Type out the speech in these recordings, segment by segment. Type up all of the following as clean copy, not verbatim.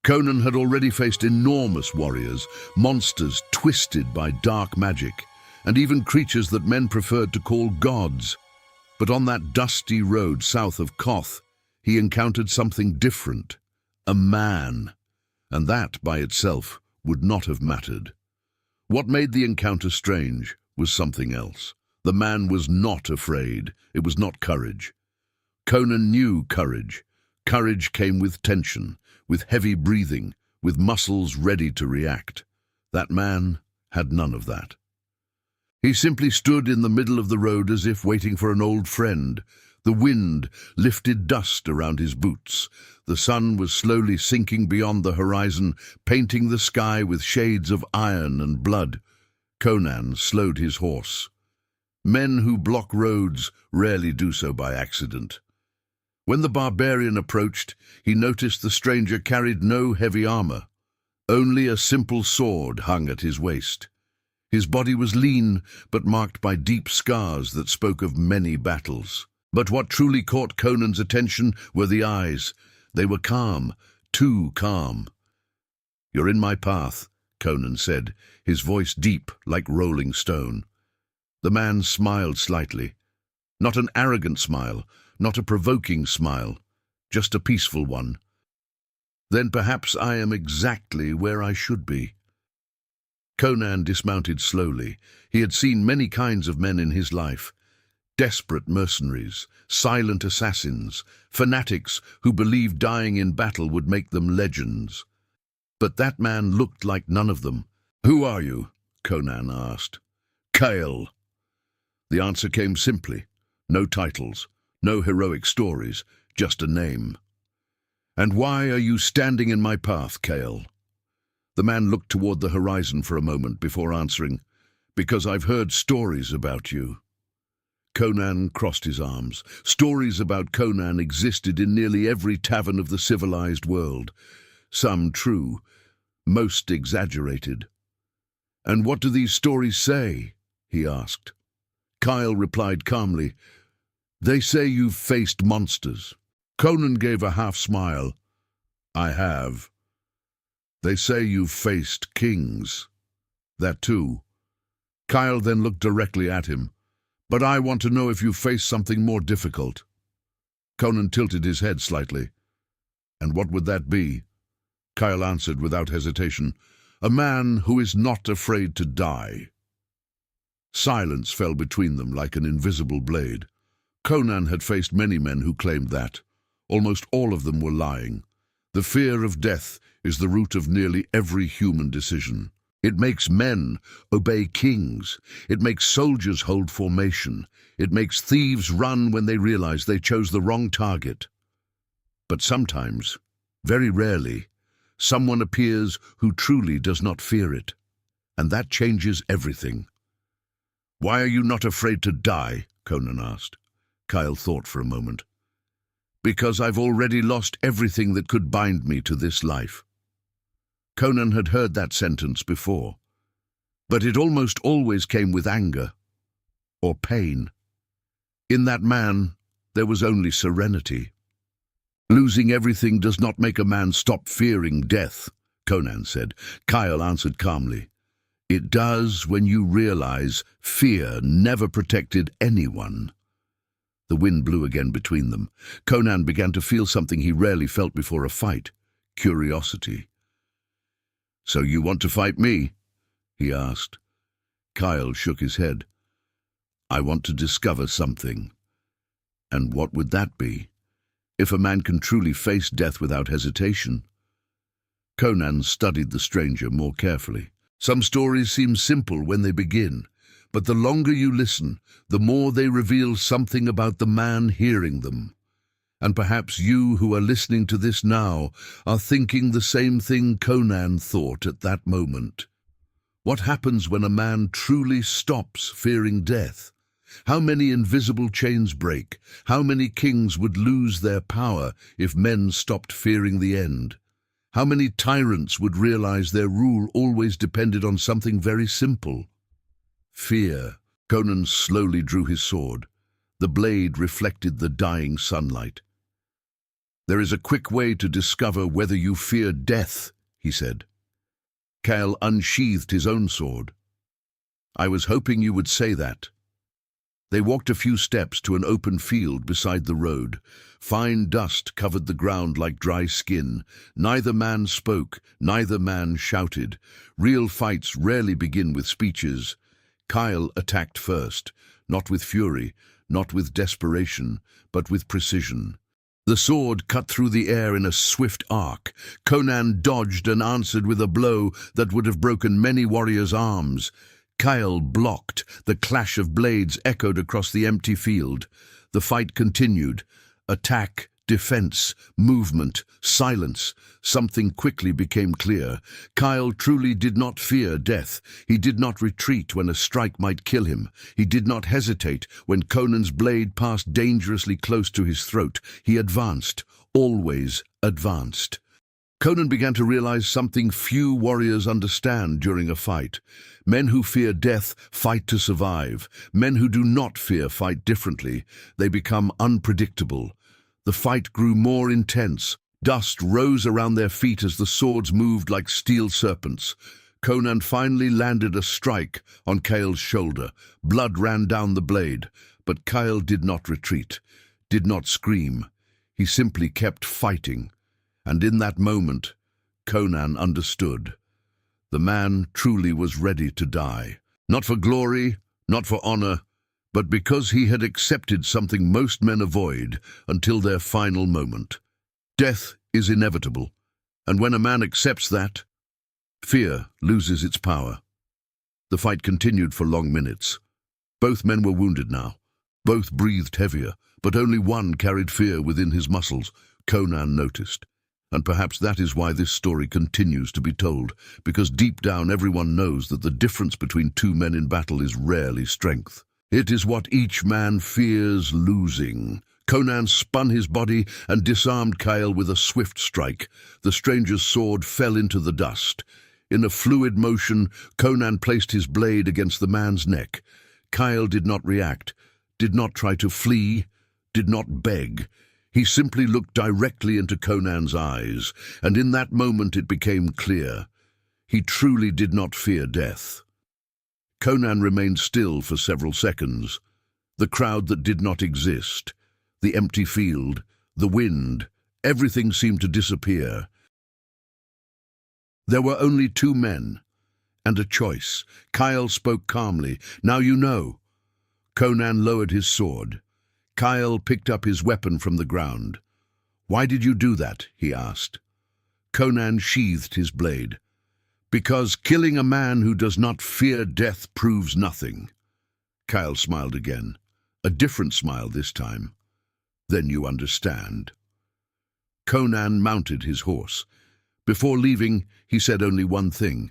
Conan had already faced enormous warriors, monsters twisted by dark magic, and even creatures that men preferred to call gods. But on that dusty road south of Koth, he encountered something different, a man, and that by itself would not have mattered. What made the encounter strange was something else. The man was not afraid. It was not courage. Conan knew courage. Courage came with tension, with heavy breathing, with muscles ready to react. That man had none of that. He simply stood in the middle of the road as if waiting for an old friend. The wind lifted dust around his boots. The sun was slowly sinking beyond the horizon, painting the sky with shades of iron and blood. Conan slowed his horse. Men who block roads rarely do so by accident. When the barbarian approached, he noticed the stranger carried no heavy armor. Only a simple sword hung at his waist. His body was lean, but marked by deep scars that spoke of many battles. But what truly caught Conan's attention were the eyes. They were calm, too calm. "You're in my path," Conan said, his voice deep like rolling stone. The man smiled slightly. Not an arrogant smile, not a provoking smile, just a peaceful one. "Then perhaps I am exactly where I should be." Conan dismounted slowly. He had seen many kinds of men in his life. Desperate mercenaries, silent assassins, fanatics who believed dying in battle would make them legends. But that man looked like none of them. "Who are you?" Conan asked. "Kale." The answer came simply. No titles, no heroic stories, just a name. "And why are you standing in my path, Kale?" The man looked toward the horizon for a moment before answering, "Because I've heard stories about you." Conan crossed his arms. Stories about Conan existed in nearly every tavern of the civilized world. Some true, most exaggerated. "And what do these stories say?" he asked. Kyle replied calmly, "They say you've faced monsters." Conan gave a half-smile. "I have." "They say you've faced kings." "That too." Kyle then looked directly at him. "But I want to know if you face something more difficult." Conan tilted his head slightly. "And what would that be?" Kyle answered without hesitation, "A man who is not afraid to die." Silence fell between them like an invisible blade. Conan had faced many men who claimed that. Almost all of them were lying. The fear of death is the root of nearly every human decision. It makes men obey kings. It makes soldiers hold formation. It makes thieves run when they realize they chose the wrong target. But sometimes, very rarely, someone appears who truly does not fear it. And that changes everything. "Why are you not afraid to die?" Conan asked. Kyle thought for a moment. "Because I've already lost everything that could bind me to this life." Conan had heard that sentence before, but it almost always came with anger or pain. In that man, there was only serenity. "Losing everything does not make a man stop fearing death," Conan said. Kyle answered calmly, "It does when you realize fear never protected anyone." The wind blew again between them. Conan began to feel something he rarely felt before a fight: curiosity. "So you want to fight me?" he asked. Kyle shook his head. "I want to discover something." "And what would that be? If a man can truly face death without hesitation?" Conan studied the stranger more carefully. Some stories seem simple when they begin, but the longer you listen, the more they reveal something about the man hearing them. And perhaps you who are listening to this now are thinking the same thing Conan thought at that moment. What happens when a man truly stops fearing death? How many invisible chains break? How many kings would lose their power if men stopped fearing the end? How many tyrants would realize their rule always depended on something very simple? Fear. Conan slowly drew his sword. The blade reflected the dying sunlight. "There is a quick way to discover whether you fear death," he said. Kyle unsheathed his own sword. "I was hoping you would say that." They walked a few steps to an open field beside the road. Fine dust covered the ground like dry skin. Neither man spoke, neither man shouted. Real fights rarely begin with speeches. Kyle attacked first, not with fury, not with desperation, but with precision. The sword cut through the air in a swift arc. Conan dodged and answered with a blow that would have broken many warriors' arms. Kyle blocked. The clash of blades echoed across the empty field. The fight continued. Attack, defense, movement, silence. Something quickly became clear. Kyle truly did not fear death. He did not retreat when a strike might kill him. He did not hesitate when Conan's blade passed dangerously close to his throat. He advanced, always advanced. Conan began to realize something few warriors understand during a fight. Men who fear death fight to survive. Men who do not fear fight differently. They become unpredictable. The fight grew more intense. Dust rose around their feet as the swords moved like steel serpents. Conan finally landed a strike on Kyle's shoulder. Blood ran down the blade, but Kyle did not retreat, did not scream. He simply kept fighting. And in that moment, Conan understood. The man truly was ready to die. Not for glory, not for honor, but because he had accepted something most men avoid until their final moment. Death is inevitable, and when a man accepts that, fear loses its power. The fight continued for long minutes. Both men were wounded now. Both breathed heavier, but only one carried fear within his muscles. Conan noticed. And perhaps that is why this story continues to be told, because deep down everyone knows that the difference between two men in battle is rarely strength. It is what each man fears losing. Conan spun his body and disarmed Kyle with a swift strike. The stranger's sword fell into the dust. In a fluid motion, Conan placed his blade against the man's neck. Kyle did not react, did not try to flee, did not beg. He simply looked directly into Conan's eyes, and in that moment it became clear. He truly did not fear death. Conan remained still for several seconds. The crowd that did not exist, the empty field, the wind, everything seemed to disappear. There were only two men, and a choice. Kyle spoke calmly. "Now you know." Conan lowered his sword. Kyle picked up his weapon from the ground. "Why did you do that?" he asked. Conan sheathed his blade. "Because killing a man who does not fear death proves nothing." Kyle smiled again, a different smile this time. "Then you understand." Conan mounted his horse. Before leaving, he said only one thing.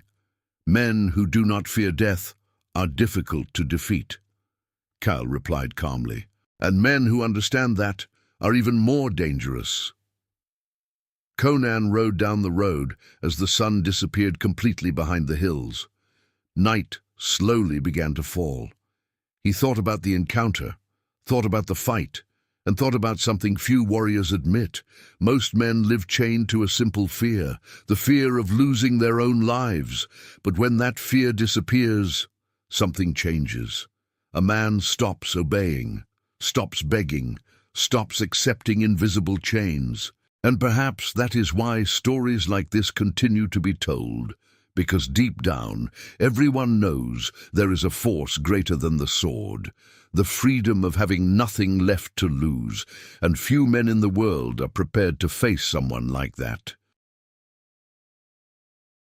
"Men who do not fear death are difficult to defeat." Kyle replied calmly. "And men who understand that are even more dangerous." Conan rode down the road as the sun disappeared completely behind the hills. Night slowly began to fall. He thought about the encounter, thought about the fight, and thought about something few warriors admit. Most men live chained to a simple fear, the fear of losing their own lives. But when that fear disappears, something changes. A man stops obeying, stops begging, stops accepting invisible chains. And perhaps that is why stories like this continue to be told, because deep down, everyone knows there is a force greater than the sword, the freedom of having nothing left to lose, and few men in the world are prepared to face someone like that.